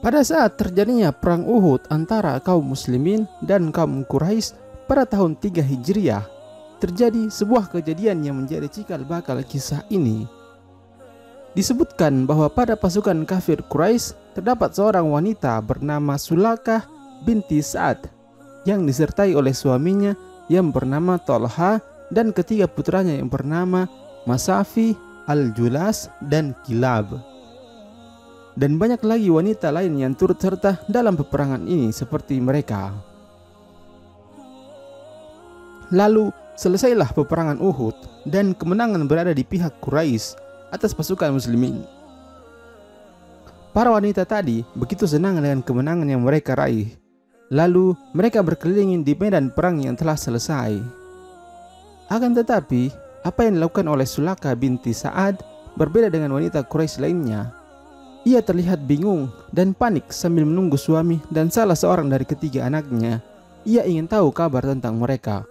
Pada saat terjadinya perang Uhud antara kaum muslimin dan kaum Quraisy pada tahun 3 Hijriah, terjadi sebuah kejadian yang menjadi cikal bakal kisah ini. Disebutkan bahwa pada pasukan kafir Quraisy terdapat seorang wanita bernama Sulakah binti Sa'ad yang disertai oleh suaminya yang bernama Tolha dan ketiga putranya yang bernama Masafi, Al-Julas, dan Kilab. Dan banyak lagi wanita lain yang turut serta dalam peperangan ini seperti mereka. Lalu selesailah peperangan Uhud dan kemenangan berada di pihak Quraisy atas pasukan muslimin. Para wanita tadi begitu senang dengan kemenangan yang mereka raih. Lalu mereka berkeliling di medan perang yang telah selesai. Akan tetapi, apa yang dilakukan oleh Sulakah binti Sa'ad berbeda dengan wanita Quraisy lainnya. Ia terlihat bingung dan panik sambil menunggu suami dan salah seorang dari ketiga anaknya. Ia ingin tahu kabar tentang mereka.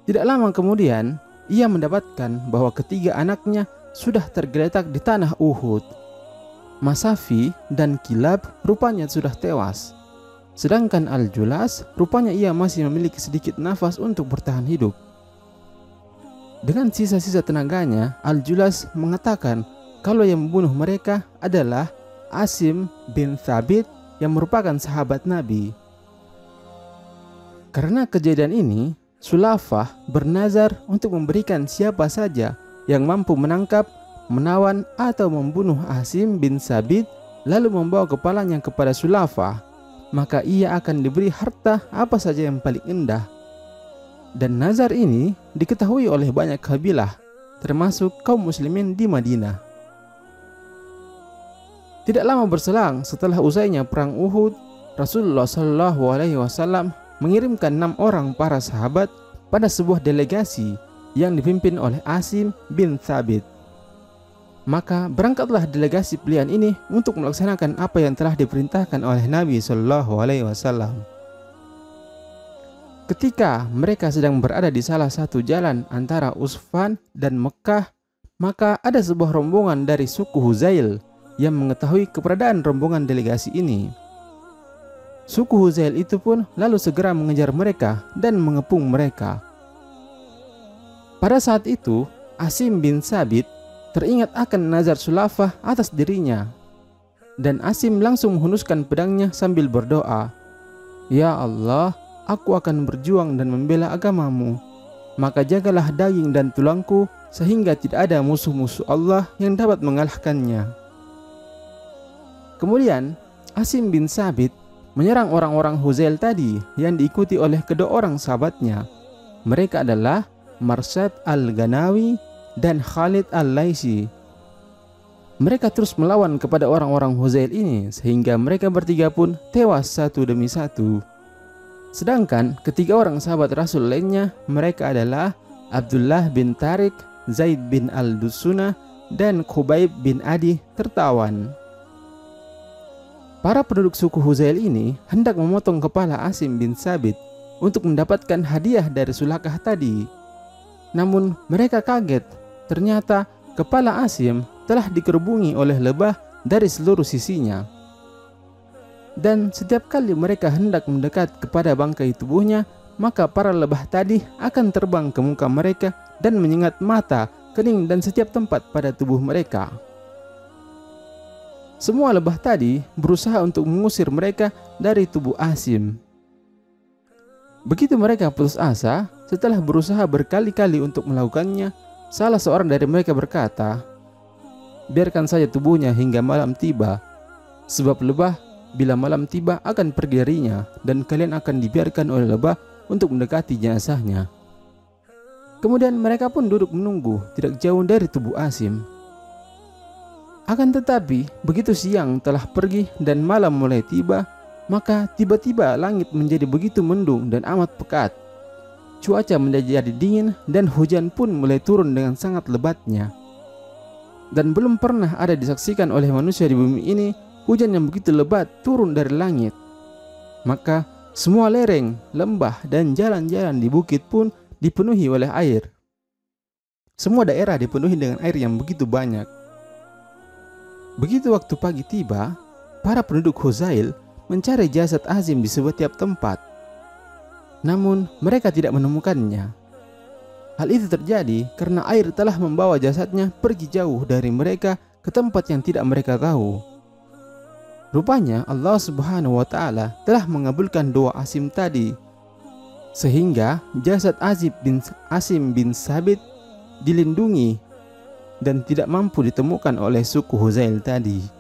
Tidak lama kemudian, ia mendapatkan bahwa ketiga anaknya sudah tergeletak di tanah Uhud. Masafi dan Kilab rupanya sudah tewas. Sedangkan Al-Julas rupanya ia masih memiliki sedikit nafas untuk bertahan hidup. Dengan sisa-sisa tenaganya, Al-Julas mengatakan kalau yang membunuh mereka adalah Asim bin Thabit yang merupakan sahabat Nabi. Karena kejadian ini, Sulafah bernazar untuk memberikan siapa saja yang mampu menangkap, menawan, atau membunuh Asim bin Thabit lalu membawa kepalanya kepada Sulafah, maka ia akan diberi harta apa saja yang paling indah. Dan nazar ini diketahui oleh banyak kabilah, termasuk kaum muslimin di Madinah. Tidak lama berselang setelah usainya perang Uhud, Rasulullah SAW mengirimkan 6 orang para sahabat pada sebuah delegasi yang dipimpin oleh Asim bin Thabit. Maka berangkatlah delegasi pilihan ini untuk melaksanakan apa yang telah diperintahkan oleh Nabi SAW. Ketika mereka sedang berada di salah satu jalan antara Usfan dan Mekah, maka ada sebuah rombongan dari suku Huzail yang mengetahui keberadaan rombongan delegasi ini. Suku Huzail itu pun lalu segera mengejar mereka dan mengepung mereka. Pada saat itu, Asim bin Thabit teringat akan nazar Sulafah atas dirinya. Dan Asim langsung menghunuskan pedangnya sambil berdoa, "Ya Allah, aku akan berjuang dan membela agamamu. Maka jagalah daging dan tulangku sehingga tidak ada musuh-musuh Allah yang dapat mengalahkannya." Kemudian Asim bin Thabit menyerang orang-orang Huzail tadi yang diikuti oleh kedua orang sahabatnya. Mereka adalah Marsad al-Ghanawi dan Khalid al-Laisi. Mereka terus melawan kepada orang-orang Huzail ini sehingga mereka bertiga pun tewas satu demi satu. Sedangkan ketiga orang sahabat Rasul lainnya, mereka adalah Abdullah bin Tariq, Zaid bin al-Dusuna, dan Khubayb bin Adi tertawan. Para penduduk suku Huzail ini hendak memotong kepala Asim bin Thabit untuk mendapatkan hadiah dari Sulakah tadi. Namun mereka kaget, ternyata kepala Asim telah dikerubungi oleh lebah dari seluruh sisinya. Dan setiap kali mereka hendak mendekat kepada bangkai tubuhnya, maka para lebah tadi akan terbang ke muka mereka dan menyengat mata, kening, dan setiap tempat pada tubuh mereka. Semua lebah tadi berusaha untuk mengusir mereka dari tubuh Asim. Begitu mereka putus asa, setelah berusaha berkali-kali untuk melakukannya, salah seorang dari mereka berkata, "Biarkan saja tubuhnya hingga malam tiba, sebab lebah bila malam tiba akan pergi darinya dan kalian akan dibiarkan oleh lebah untuk mendekati jenazahnya." Kemudian mereka pun duduk menunggu tidak jauh dari tubuh Asim. Akan tetapi, begitu siang telah pergi dan malam mulai tiba, maka tiba-tiba langit menjadi begitu mendung dan amat pekat. Cuaca menjadi dingin dan hujan pun mulai turun dengan sangat lebatnya. Dan belum pernah ada disaksikan oleh manusia di bumi ini hujan yang begitu lebat turun dari langit. Maka semua lereng, lembah, dan jalan-jalan di bukit pun dipenuhi oleh air. Semua daerah dipenuhi dengan air yang begitu banyak. Begitu waktu pagi tiba, para penduduk Huzail mencari jasad Azim di setiap tempat. Namun mereka tidak menemukannya. Hal itu terjadi karena air telah membawa jasadnya pergi jauh dari mereka ke tempat yang tidak mereka tahu. Rupanya Allah Subhanahu wa Ta'ala telah mengabulkan doa Asim tadi, sehingga jasad Asim bin Sabit dilindungi dan tidak mampu ditemukan oleh suku Huzail tadi.